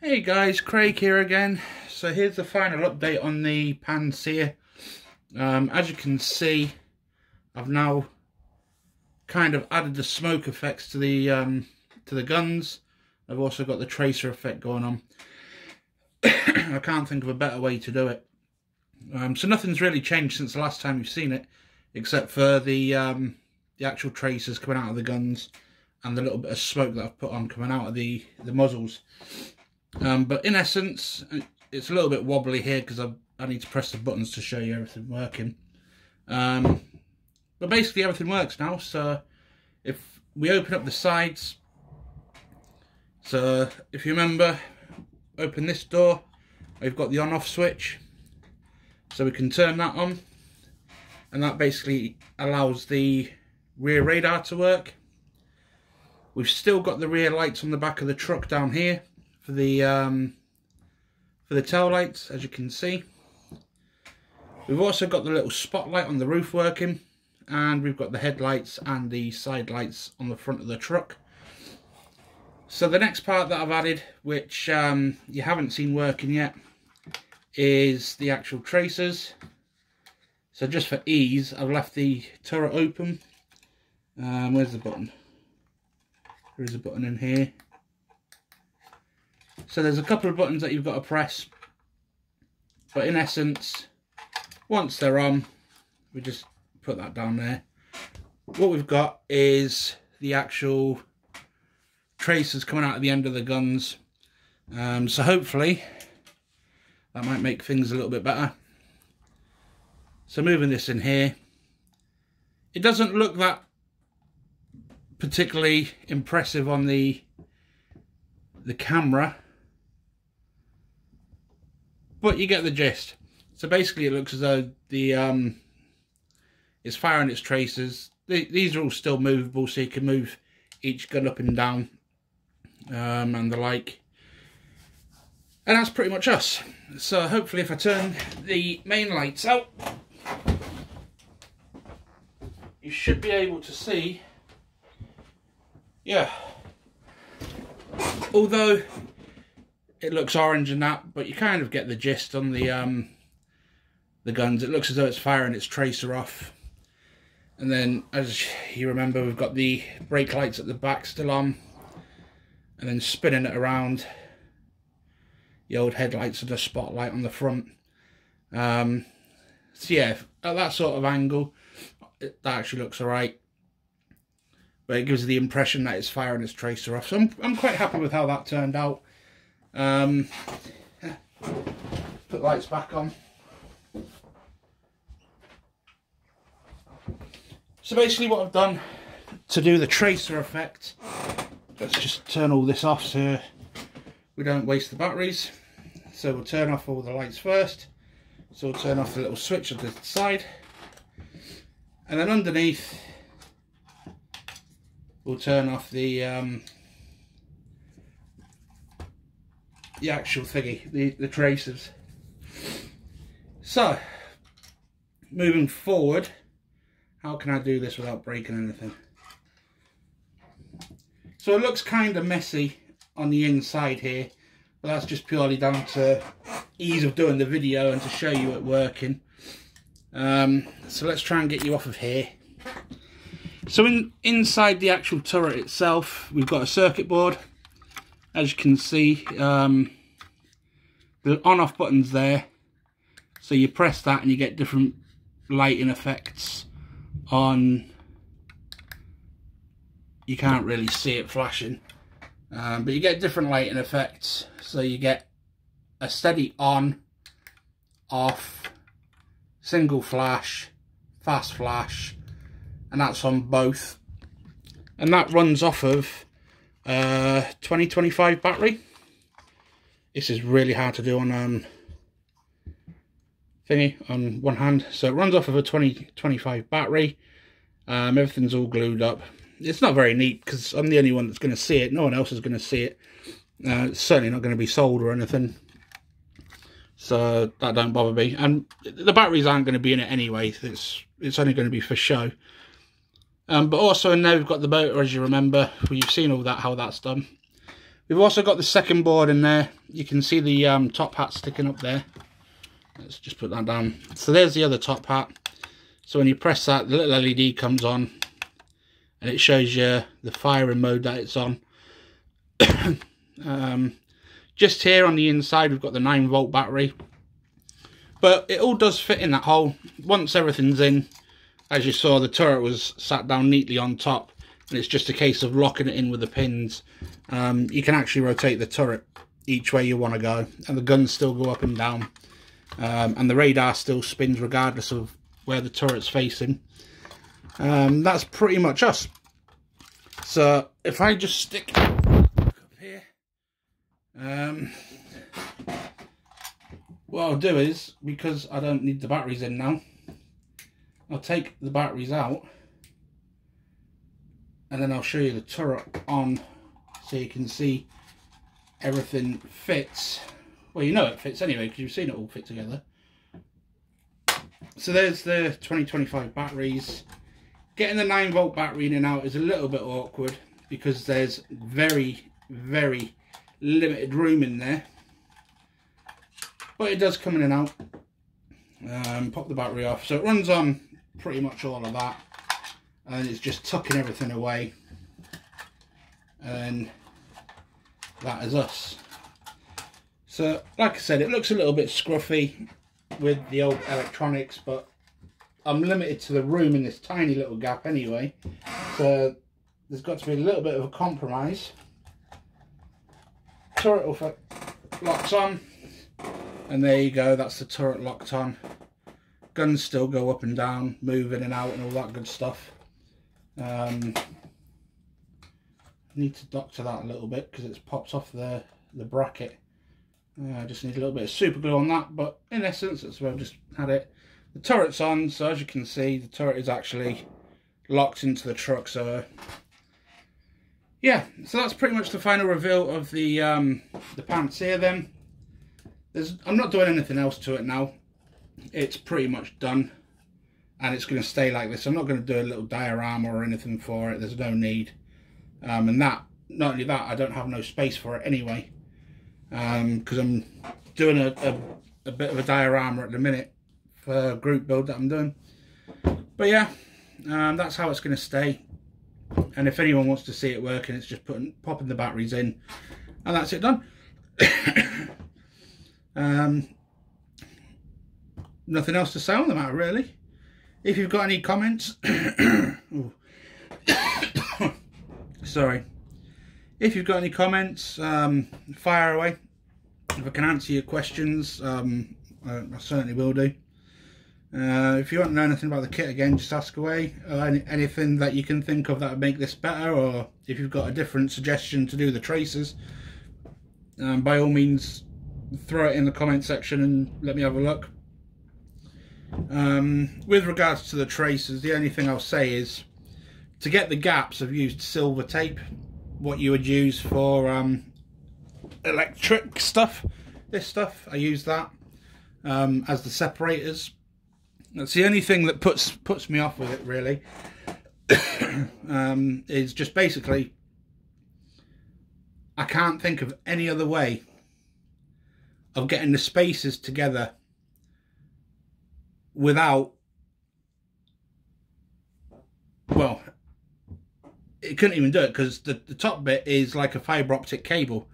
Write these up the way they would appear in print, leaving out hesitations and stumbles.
Hey guys, Craig here again. So here's the final update on the pantsir. As you can see, I've now kind of added the smoke effects to the guns. I've also got the tracer effect going on. I can't think of a better way to do it. So nothing's really changed since the last time you've seen it, except for the actual tracers coming out of the guns and the little bit of smoke that I've put on coming out of the muzzles. But in essence, it's a little bit wobbly here because I need to press the buttons to show you everything working. But basically everything works now. So if we open up the sides, so if you remember, open this door, we've got the on-off switch. So we can turn that on, and that basically allows the rear radar to work. We've still got the rear lights on the back of the truck down here for the tail lights, as you can see. We've also got the little spotlight on the roof working, and we've got the headlights and the side lights on the front of the truck. So the next part that I've added, which you haven't seen working yet, is the actual tracers. So just for ease, I've left the turret open. Where's the button? There is a button in here. So there's a couple of buttons that you've got to press, but in essence, once they're on, we just put that down there. What we've got is the actual tracers coming out at the end of the guns. So hopefully that might make things a little bit better. So moving this in here, it doesn't look that particularly impressive on the camera, but you get the gist. So basically it looks as though the it's firing its tracers. These are all still movable, so you can move each gun up and down and the like. And that's pretty much us. So hopefully if I turn the main lights out, you should be able to see, yeah, although it looks orange and that, but you kind of get the gist on the guns. It looks as though it's firing its tracer off. And then, as you remember, we've got the brake lights at the back still on, and then spinning it around, the old headlights and the spotlight on the front. So yeah, at that sort of angle, that actually looks alright. But it gives you the impression that it's firing its tracer off. So I'm quite happy with how that turned out. Put lights back on. So basically what I've done to do the tracer effect, let's just turn all this off so we don't waste the batteries. So we'll turn off all the lights first. So we'll turn off the little switch at the side. And then underneath, we'll turn off the actual thingy, the tracers. So, moving forward, how can I do this without breaking anything? So it looks kind of messy on the inside here, but that's just purely down to ease of doing the video and to show you it working. So let's try and get you off of here. So inside the actual turret itself, we've got a circuit board. As you can see, the on-off button's there. So you press that and you get different lighting effects on. You can't really see it flashing, but you get different lighting effects. So you get a steady on, off, single flash, fast flash, and that's on both. And that runs off of 2025 battery. This is really hard to do on thingy on one hand. So it runs off of a 2025 battery. Everything's all glued up. It's not very neat because I'm the only one that's going to see it. No one else is going to see it. It's certainly not going to be sold or anything, so that don't bother me. And the batteries aren't going to be in it anyway. It's only going to be for show. But also in there we've got the motor, as you remember. You've seen all that, how that's done. We've also got the second board in there. You can see the top hat sticking up there. Let's just put that down. So there's the other top hat. So when you press that, the little LED comes on and it shows you the firing mode that it's on. Just here on the inside we've got the 9-volt battery, but it all does fit in that hole. Once everything's in, as you saw, the turret was sat down neatly on top, and it's just a case of locking it in with the pins. You can actually rotate the turret each way you want to go, and the guns still go up and down, and the radar still spins regardless of where the turret's facing. That's pretty much us. So if I just stick up here, what I'll do is, because I don't need the batteries in now, I'll take the batteries out and then I'll show you the turret on so you can see everything fits. Well, you know it fits anyway because you've seen it all fit together. So there's the 2025 batteries. Getting the 9-volt battery in and out is a little bit awkward because there's very, very limited room in there. But it does come in and out. Pop the battery off. So it runs on pretty much all of that. And it's just tucking everything away. And that is us. So, like I said, it looks a little bit scruffy with the old electronics, but I'm limited to the room in this tiny little gap anyway, so there's got to be a little bit of a compromise. Turret locks on, and there you go, that's the turret locked on. Guns still go up and down, move in and out and all that good stuff. Need to doctor that a little bit because it's popped off the bracket. I just need a little bit of super glue on that, but in essence that's where I've just had it. The turret's on, so as you can see the turret is actually locked into the truck. So yeah, so that's pretty much the final reveal of the pantsir then. I'm not doing anything else to it now. It's pretty much done and it's going to stay like this. I'm not going to do a little diorama or anything for it, there's no need. And that, not only that, I don't have no space for it anyway, because I'm doing a bit of a diorama at the minute for a group build that I'm doing. But yeah, that's how it's going to stay. And if anyone wants to see it working, it's just popping the batteries in and that's it done. Nothing else to say on the matter really. If you've got any comments sorry, if you've got any comments, fire away. If I can answer your questions, I certainly will do. If you want to know anything about the kit again, just ask away. Anything that you can think of that would make this better, or if you've got a different suggestion to do the traces, by all means throw it in the comment section and let me have a look. With regards to the traces, the only thing I'll say is to get the gaps I've used silver tape, what you would use for electric stuff. This stuff, I use that as the separators. That's the only thing that puts me off with it really. Is just basically I can't think of any other way of getting the spaces together without, well, it couldn't even do it because the top bit is like a fibre optic cable.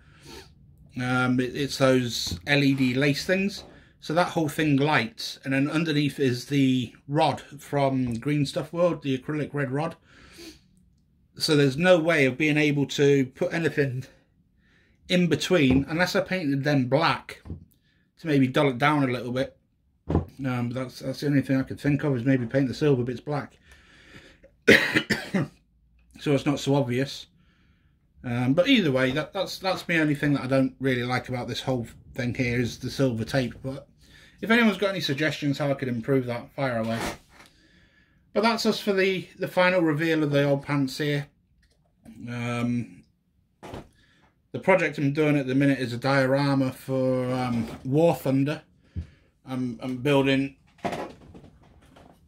It's those LED lace things, so that whole thing lights, and then underneath is the rod from Green Stuff World, the acrylic red rod. So there's no way of being able to put anything in between unless I painted them black to maybe dull it down a little bit. But that's the only thing I could think of, is maybe paint the silver bits black. So it's not so obvious. But either way, that's my only thing that I don't really like about this whole thing here, is the silver tape. But if anyone's got any suggestions how I could improve that, fire away. But that's us for the final reveal of the old pantsir. The project I'm doing at the minute is a diorama for War Thunder. I'm building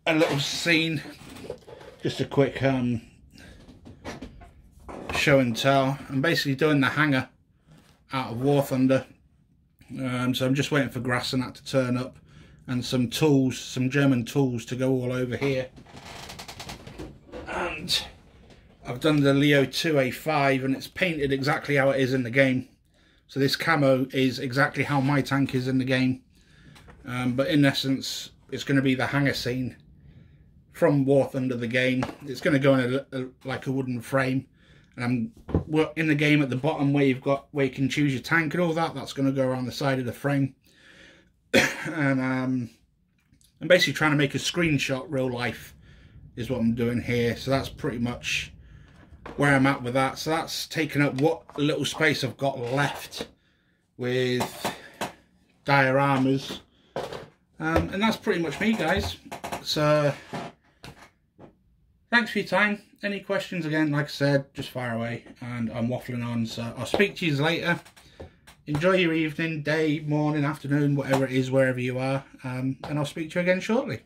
a little scene, just a quick show and tell. I'm basically doing the hangar out of War Thunder. So I'm just waiting for grass and that to turn up, and some tools, some German tools to go all over here. And I've done the Leo 2A5 and it's painted exactly how it is in the game. So this camo is exactly how my tank is in the game. But in essence, it's going to be the hangar scene from War Thunder the game. It's going to go in like a wooden frame. And we're in the game at the bottom where you can choose your tank and all that. That's going to go around the side of the frame. And I'm basically trying to make a screenshot real life is what I'm doing here. So that's pretty much where I'm at with that. So that's taken up what little space I've got left with dioramas. And that's pretty much me, guys. So thanks for your time. Any questions, again, like I said, just fire away. And I'm waffling on, so I'll speak to you later. Enjoy your evening, day, morning, afternoon, whatever it is, wherever you are. And I'll speak to you again shortly.